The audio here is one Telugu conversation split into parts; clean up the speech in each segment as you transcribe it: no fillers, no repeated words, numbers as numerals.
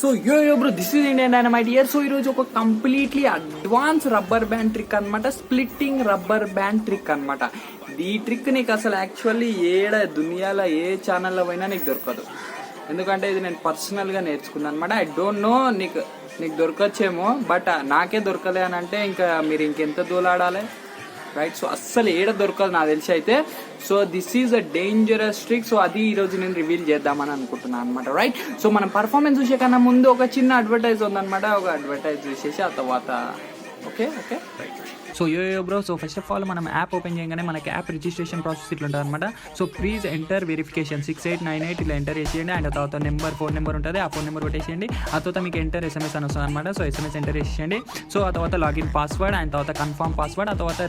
సో యో bro, this is Indian dynamite here. So ఈరోజు ఒక completely advance rubber band trick అనమాట, స్ప్లిట్టింగ్ రబ్బర్ బ్యాండ్ ట్రిక్ అనమాట. ఈ ట్రిక్ నీకు అసలు యాక్చువల్లీ దునియాలో ఏ ఛానల్లో పోయినా నీకు దొరకదు. ఎందుకంటే ఇది నేను పర్సనల్గా నేర్చుకున్నాను అనమాట. ఐ డోంట్ నో నీకు దొరకచ్చేమో, బట్ నాకే దొరకలే అని అంటే ఇంకా మీరు ఇంకెంత దూలాడాలి, రైట్? సో అస్సలు దొరకదు నాకు తెలిసి అయితే. So this is a dangerous trick. So అది ఈరోజు నేను రివీల్ చేద్దామని అనుకుంటున్నాను అనమాట, రైట్? సో మనం పర్ఫార్మెన్స్ చూసే కన్నా ముందు ఒక చిన్న అడ్వర్టైజ్ ఉందన్నమాట. ఒక అడ్వర్టైజ్ చూసేసి ఆ తర్వాత ఓకే రైట్. సో యో bro, so first of all మనం యాప్ ఓపెన్ చేయగానే మనకి యాప్ రిజిస్ట్రేషన్ ప్రాసెస్ ఇట్లా ఉంటుంది అనమాట. సో ప్లీజ్ ఎంటర్ వెరిఫికేషన్ 6898 ఇలా ఎంటర్ చేసేయండి. అండ్ తర్వాత ఫోన్ నెంబర్ ఉంటుంది, ఆ ఫోన్ నెంబర్ కొట్టేసేయండి. ఆ తర్వాత మీకు ఎంటర్ SMS అని వస్తుంది అనమాట. సో SMS ఎంటర్ చేసేయండి. సో ఆ తర్వాత లాగిన్ పాస్వర్డ్, అండ్ తర్వాత కన్ఫర్మ్ పాస్వర్డ్, ఆ తర్వాత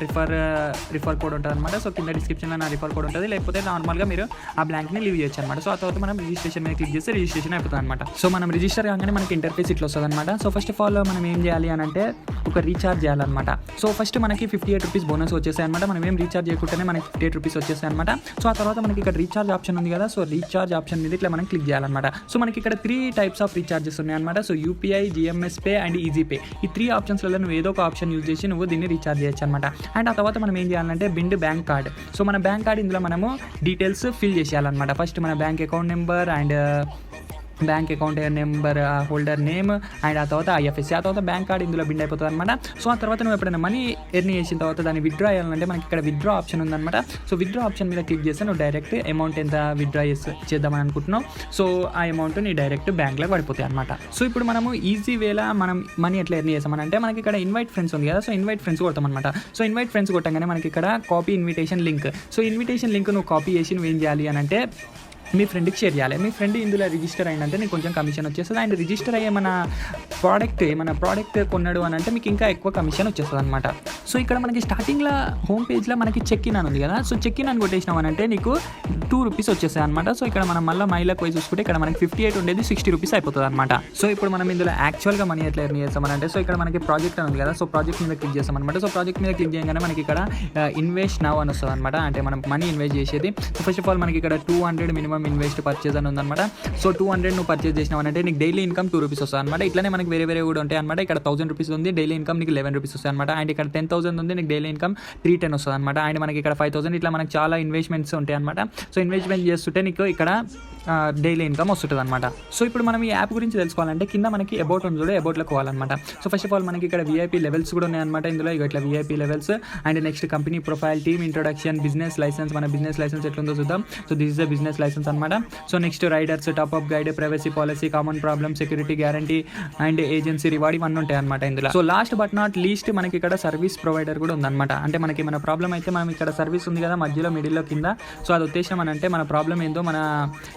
రిఫర్ కోడ్ ఉంటుంది అనమాట. సో కింద డిస్క్రిప్షన్లో నా రిఫర్ కోడ్ ఉంటుంది, లేకపోతే నార్మల్గా మీరు ఆ బ్లాంక్ని లీవ్ చేయొచ్చు అనమాట. సో ఆ తర్వాత మనం రిజిస్ట్రేషన్ మీద క్లిక్ చేస్తే రిజిస్ట్రేషన్ అయిపోతుంది అనమాట. సో మనం రిజిస్టర్ కాగానే మనకి ఇంటర్ఫేస్ ఇట్లా వస్తుంది అనమాట. సో ఫస్ట్ ఆఫ్ ఆల్ మనం ఏం చేయాలి అని అంటే ఒక రీఛార్జ్ చేయాలన్నమాట. సో ఫస్ట్ మనకి 58 రూపీస్ బోనస్ వచ్చేసాయి అనమాట. మనం ఏం రీఛార్జ్ చేయకుండానే మనకి 58 రూపీస్ వచ్చేసాయి అనమాట. సో ఆ తర్వాత మనకి ఇక్కడ రీఛార్జ్ ఆప్షన్ ఉంది కదా, సో రీఛార్జ్ ఆప్షన్ మీద ఇట్లా మనం క్లిక్ చేయాలన్నమాట. సో మనకి ఇక్కడ 3 టైప్స్ ఆఫ్ రీఛార్జెస్ ఉన్నాయి అనమాట. So UPI, GMS pay and easy pay. ఈ 3 ఆప్షన్స్లలో నువ్వు ఏదో ఒక ఆప్షన్ యూజ్ చేసి నువ్వు దీన్ని రీఛార్జ్ చేయొచ్చు అనమాట. అండ్ ఆ తర్వాత మనం ఏం చేయాలంటే బిండ్ బ్యాంక్ కార్డ్. సో మన బ్యాంక్ కార్డ్ ఇందులో మనము డీటెయిల్స్ ఫిల్ చేసేయాలన్నమాట. ఫస్ట్ మన bank account number and bank account number, holder name, and ఆ తర్వాత IFSC. ఆ తర్వాత బ్యాంక్ కార్డ్ ఇందులో బిండ్ అయిపోతుంది అనమాట. సో ఆ తర్వాత నువ్వు ఎప్పుడైనా మనీ ఎర్న్ చేసిన తర్వాత దాన్ని విత్డ్రా చేయాలంటే మనకి ఇక్కడ విత్డ్రా ఆప్షన్ ఉందన్నమాట. సో విత్డ్రా ఆప్షన్ మీద క్లిక్ చేస్తే నువ్వు డైరెక్ట్ అమౌంట్ ఎంత విత్డ్రా చేద్దామని అనుకుంటున్నావు, సో ఆ అమౌంట్ నీ డైరెక్ట్ బ్యాంక్లోకి పడిపోతాయి అనమాట. సో ఇప్పుడు మనము ఈజీ వేలా మనం మనీ ఎట్లా ఎర్న్ చేస్తామనంటే మనకి ఇక్కడ ఇన్వైట్ ఫ్రెండ్స్ ఉంది కదా, సో ఇన్వైట్ ఫ్రెండ్స్ కొడతాం అనమాట. సో ఇన్వైట్ ఫ్రెండ్స్ కొట్టగానే మనకి ఇక్కడ copy invitation link. So invitation link నువ్వు కాపీ చేసి నువ్వు ఏం చేయాలి అని అంటే మీ ఫ్రెండ్కి షేర్ చేయాలి. మీ ఫ్రెండ్ ఇందులో రిజిస్టర్ అయిందంటే నీకు కొంచెం కమిషన్ వచ్చేస్తుంది. అండ్ రిజిస్టర్ అయ్యే మన ప్రోడక్ట్ కొన్నాడు అని అంటే మీకు ఇంకా ఎక్కువ కమిషన్ వచ్చేస్తుంది అనమాట. సో ఇక్కడ మనకి స్టార్టింగ్లో హోమ్ పేజ్లో మనకి చెక్ ఇన్ అని ఉంది కదా, సో చెక్ ఇన్ అని కొట్టేసినాం అంటే నీకు 2 రూపీస్ వచ్చేస్తాయి అనమాట. సో ఇక్కడ మనం మళ్ళీ మైలకు పోయి చూసుకుంటే ఇక్కడ మనకి 58 ఉండేది 60 రూపీస్ అయిపోతుంది అనమాట. సో ఇప్పుడు మనం ఇందులో యాక్చువల్గా మనీ ఎట్లా ఎర్న్ చేస్తామనంటే, సో ఇక్కడ మనకి ప్రాజెక్ట్ అని ఉంది కదా, సో ప్రాజెక్ట్ మీద క్లిక్ చేస్తాం అనమాట. సో ప్రాజెక్ట్ మీద క్లిక్ చేయగానే మనకి ఇక్కడ ఇన్వెస్ట్ నౌ అని వస్తుంది అనమాట. అంటే మనం మనీ ఇన్వెస్ట్ చేసేది. సో ఫస్ట్ ఆఫ్ ఆల్ మనకి ఇక్కడ 200 మినిమం ఇన్వెస్ట్ పర్చేజ్ అని ఉందన్నమాట. సో 200 నువ్వు పర్చేజ్ చేసినావు అంటే నీకు డైలీ ఇన్కమ్ 2 రూపీస్ వస్తుంది అనమాట. ఇట్లానే మనకి వేరే కూడా ఉంటాయి అనమాట. ఇక్కడ 1000 రూపీస్ ఉంది, డైలీ ఇన్కమ్ నీకు 11 రూపీస్ వస్తాయి అనమాట. అండ్ ఇక్కడ 10,000 ఉంది, నీకు డైలీ ఇన్కమ్ 310 వస్తుంది అనమాట. అండ్ మనకి ఇక్కడ 5000 ఇట్లా మనకి చాలా ఇన్వెస్ట్మెంట్స్ ఉంటాయి అనమాట. సో ఇన్వెస్ట్మెంట్ చేస్తుంటే నీకు ఇక్కడ డైలీ ఇన్కమ్ వస్తుంటుంది అనమాట. సో ఇప్పుడు మనం ఈ యాప్ గురించి తెలుసుకోవాలంటే కింద మనకి అబౌట్ ఉంది చూడ, అబౌట్లోకి పోవాలన్నమాట. సో ఫస్ట్ ఆఫ్ ఆల్ మనకి ఇక్కడ VIP లెవెల్స్ కూడా ఉన్నాయన్నమాట. ఇందులో ఇట్లా VIP levels and next company profile, team introduction, business licence. మన బిజినెస్ లైసెన్స్ ఎట్లుందో చూద్దాం. So this is the business licence అనమాట. So next riders, top up guide, privacy policy, common problem, security guarantee and agency reward ఇవన్నీ ఉంటాయి అనమాట ఇందులో. So last but not least మనకి ఇక్కడ సర్వీస్ ప్రొవైడర్ కూడా ఉందన్నమాట. అంటే మనకి మన ప్రాబ్లం అయితే మనం ఇక్కడ సర్వీస్ ఉంది కదా మధ్యలో మిడిల్లో కింద, సో అది వచ్చేసినాం అని అంటే మన ప్రాబ్లం ఏందో మన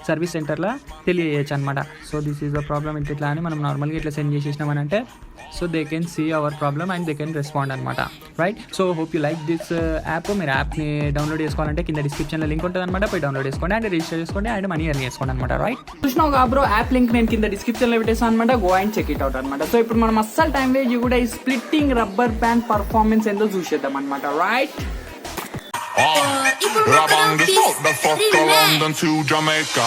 సర్వీస్ సెంటర్లో తెలియజేయచ్చు అనమాట. So this is the problem ఇట్లా అని మనం నార్మల్గా ఇట్లా సెండ్ చేసేసినామనంటే so they can see our problem and they can respond అనమాట, right? So hope you like this app. మీరు యాప్ని డౌన్లోడ్ చేసుకోవాలంటే కింద డిస్క్రిప్షన్లో లింక్ ఉంటుంది అనమాట. పోయి డౌన్లోడ్ చేసుకోండి అండ్ రిజిస్టర్ చేసుకోండి అండ్ మనీ ఎర్న్ చేసుకోండి అనమాట, రైట్? చూసినావు బ్రో, యాప్ లింక్ నేను కింద డిస్క్రిప్షన్లో పెట్టేసాను అనమాట. Go and check it out అనమాట. సో ఇప్పుడు మనం అస్సలు టైం వేస్ట్ కూడా ఈ స్ప్లిట్టింగ్ రబ్బర్ బ్యాండ్ పర్ఫార్మెన్స్ ఏందో చూసేద్దాం అనమాట, right? Rabang the smoke the fuck London to Jamaica.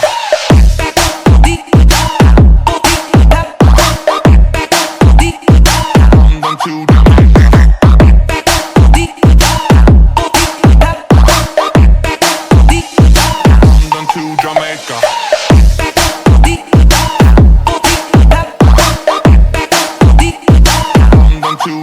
London to Jamaica. London to Jamaica. London to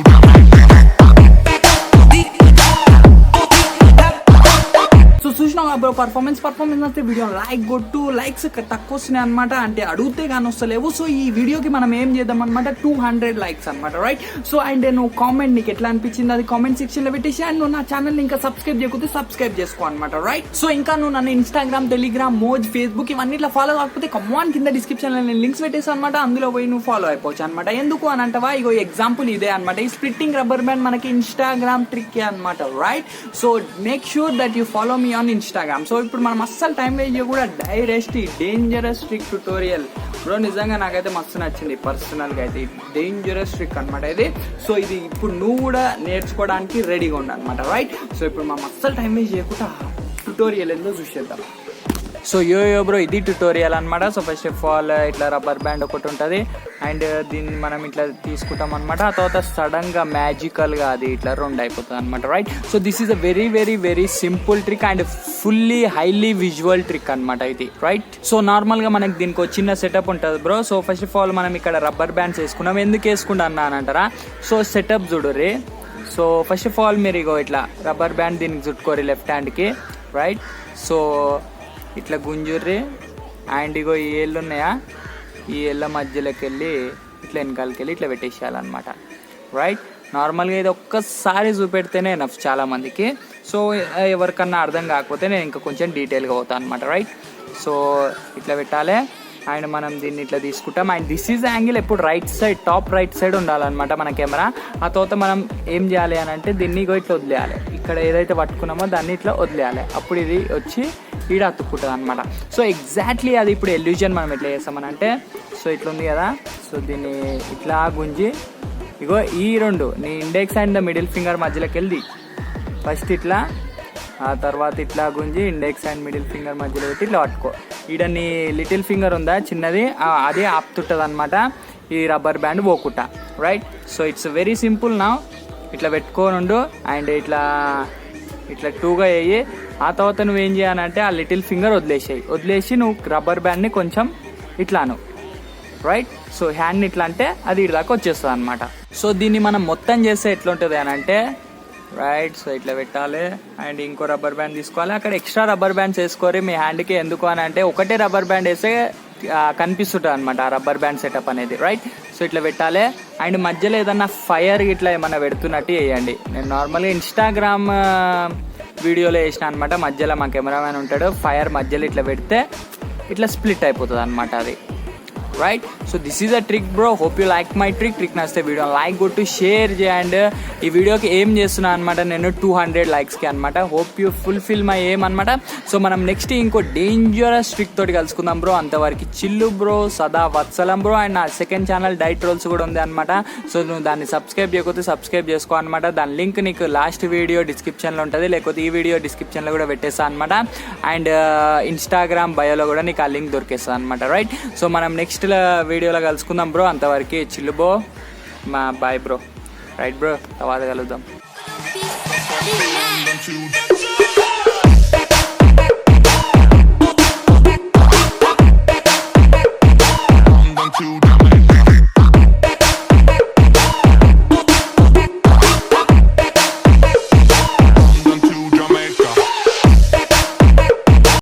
bro performance అయితే వీడియో లైక్ కొట్టు. లైక్స్ తక్కువ వస్తున్నాయి అనమాట, అంటే అడిగితే కానీ వస్తలేవు. సో ఈ వీడియోకి మనం ఏం చేద్దాం అనమాట, 200 లైక్స్ అనమాట, రైట్? సో అండ్ నువ్వు కామెంట్ నీకు ఎట్లా అనిపించింది అది కామెంట్ సెక్షన్ లో పెట్టేసి, అండ్ నువ్వు నా ఛానల్ ఇంకా సబ్స్క్రైబ్ చేయకపోతే సబ్స్క్రైబ్ చేసుకో అనమాట, రైట్? సో ఇంకా నువ్వు నన్ను ఇన్స్టాగ్రామ్, టెలిగ్రామ్, మోజ్, ఫేస్బుక్ ఇవన్నీ ఇట్లా ఫాలో కాకపోతే కమాన్ కింద డిస్క్రిప్షన్ లో నేను లింక్స్ పెట్టేసాను అనమాట. అందులో పోయి నువ్వు ఫాలో అయిపోవచ్చు అనమాట. ఎందుకు అని అంటావా, ఇగో ఎగ్జాంపుల్ ఇదే అనమాట. ఈ స్ప్లిట్టింగ్ రబ్బర్ బ్యాండ్ మనకి ఇన్స్టాగ్రామ్ ట్రిక్ అనమాట, right? So make sure that you follow me on Instagram. So ఇప్పుడు మనం అస్సలు టైం వేస్ట్ కూడా డైరెక్ట్ ఈ డేంజరస్ ట్రిక్ ట్యూటోరియల్ బ్రో నిజంగా నాకైతే మస్తు నచ్చింది పర్సనల్గా అయితే. డేంజరస్ ట్రిక్ అనమాట ఇది. సో ఇది ఇప్పుడు నువ్వు కూడా నేర్చుకోవడానికి రెడీగా ఉండ అనమాట, రైట్? సో ఇప్పుడు మనం అస్సలు టైం వేస్ట్ చేయకుండా ట్యూటోరియల్ ఏందో చూసేద్దాం. సో బ్రో ఇది ట్యుటోరియల్ అనమాట. సో ఫస్ట్ ఆఫ్ ఆల్ ఇట్లా రబ్బర్ బ్యాండ్ ఒకటి ఉంటుంది అండ్ దీన్ని మనం ఇట్లా తీసుకుంటాం అనమాట. ఆ తర్వాత సడన్గా మ్యాజికల్గా అది ఇట్లా 2 అయిపోతుంది అనమాట, right. So this is a very very very simple trick and fully highly visual trick అనమాట ఇది, రైట్. సో నార్మల్గా మనకి దీనికి చిన్న సెటప్ ఉంటుంది bro. So first of all మనం ఇక్కడ రబ్బర్ బ్యాండ్స్ వేసుకున్నాం. ఎందుకు వేసుకుంటా అంటారా? సో సెటప్ చూడుర్రి. సో ఫస్ట్ ఆఫ్ ఆల్ మీరు ఇగో ఇట్లా రబ్బర్ బ్యాండ్ దీనికి చుట్టుకోరి లెఫ్ట్ హ్యాండ్కి, రైట్. సో ఇట్లా గుంజుర్రి అండ్ ఇగో ఈ ఏళ్ళు ఉన్నాయా, ఈ ఏళ్ళ మధ్యలోకి వెళ్ళి ఇట్లా వెనకాలకి వెళ్ళి ఇట్లా పెట్టేసేయాలన్నమాట, రైట్. నార్మల్గా ఇది ఒక్కసారి చూపెడితేనే నఫ్ చాలామందికి. సో ఎవరికన్నా అర్థం కాకపోతే నేను ఇంకా కొంచెం డీటెయిల్గా అవుతాను అనమాట, రైట్. సో ఇట్లా పెట్టాలి అండ్ మనం దీన్ని ఇట్లా తీసుకుంటాం. అండ్ దిస్ ఈజ్ యాంగిల్ ఎప్పుడు right side, top right side ఉండాలన్నమాట మన కెమెరా. ఆ తర్వాత మనం ఏం చేయాలి అని అంటే దీన్ని ఇట్లా వదిలేయాలి. ఇక్కడ ఏదైతే పట్టుకున్నామో దాన్ని ఇట్లా వదిలేయాలి. అప్పుడు ఇది వచ్చి ఈడ అతుక్కుంటుంది అనమాట. సో ఎగ్జాక్ట్లీ అది ఇప్పుడు ఎల్యూజన్ మనం ఎట్లా చేస్తామని అంటే, సో ఇట్లా ఉంది కదా, సో దీన్ని ఇట్లా గుంజి ఇగో ఈ 2 నీ index and the middle finger మధ్యలోకి వెళ్ళి ఫస్ట్ ఇట్లా, ఆ తర్వాత ఇట్లా గుంజి ఇండెక్స్ అండ్ మిడిల్ ఫింగర్ మధ్యలో పెట్టి ఇట్లా పట్టుకో. ఈడ నీ లిటిల్ ఫింగర్ ఉందా చిన్నది, అది ఆపుతుంటుంది అనమాట ఈ రబ్బర్ బ్యాండ్ పోకుట, right. So it's very simple నా. ఇట్లా పెట్టుకోనుండు అండ్ ఇట్లా 2గా వేయి. ఆ తర్వాత నువ్వేం చేయాలంటే ఆ లిటిల్ ఫింగర్ వదిలేసి నువ్వు రబ్బర్ బ్యాండ్ని కొంచెం ఇట్లాను, రైట్. సో హ్యాండ్ని ఇట్లా అంటే అది ఇటు దాకా వచ్చేస్తుంది అనమాట. సో దీన్ని మనం మొత్తం చేస్తే ఎట్లుంటుంది అని అంటే, రైట్. సో ఇట్లా పెట్టాలి అండ్ ఇంకో రబ్బర్ బ్యాండ్ తీసుకోవాలి. అక్కడ ఎక్స్ట్రా రబ్బర్ బ్యాండ్స్ వేసుకోరి మీ హ్యాండ్కి. ఎందుకు అని అంటే ఒకటే రబ్బర్ బ్యాండ్ వేస్తే కనిపిస్తుంటుంది అనమాట ఆ రబ్బర్ బ్యాండ్ సెటప్ అనేది, రైట్. సో ఇట్లా పెట్టాలి అండ్ మధ్యలో ఏదన్నా ఫైర్ ఇట్లా ఏమన్నా పెడుతున్నట్టు వేయండి. నేను నార్మల్గా ఇన్స్టాగ్రామ్ వీడియోలో వేసిన అనమాట. మధ్యలో మా కెమెరామ్యాన్ ఉంటాడు, ఫైర్ మధ్యలో ఇట్లా పెడితే ఇట్లా స్ప్లిట్ అయిపోతుంది అనమాట అది, right. So this is a trick bro. Hope you like my trick నచ్చితే వీడియో లైక్ కొట్టు, షేర్ చేయండి. ఈ వీడియోకి ఏం చేస్తున్నా అనమాట నేను 200 లైక్స్కి అనమాట. హోప్ యూ ఫుల్ఫిల్ మై ఏం అనమాట. సో మనం నెక్స్ట్ ఇంకో డేంజరస్ ట్రిక్ తోటి కలుసుకుందాం బ్రో. అంతవరకు చిల్లు బ్రో, సదా వత్సలం బ్రో. అండ్ నా సెకండ్ ఛానల్ డైట్ రోల్స్ కూడా ఉంది అనమాట. సో నువ్వు దాన్ని సబ్స్క్రైబ్ చేయకపోతే సబ్స్క్రైబ్ చేసుకో అనమాట. దాని లింక్ నీకు లాస్ట్ వీడియో డిస్క్రిప్షన్లో ఉంటుంది, లేకపోతే ఈ వీడియో డిస్క్రిప్షన్లో కూడా పెట్టేస్తా అనమాట. అండ్ ఇన్స్టాగ్రామ్ బయోలో కూడా నీకు ఆ లింక్ దొరికేస్తా అనమాట, రైట్. సో మనం నెక్స్ట్ వీడియోలో కలుసుకుందాం బ్రో. అంతవరకు chill bro, bye bro, right bro. తర్వాత కలుద్దాం.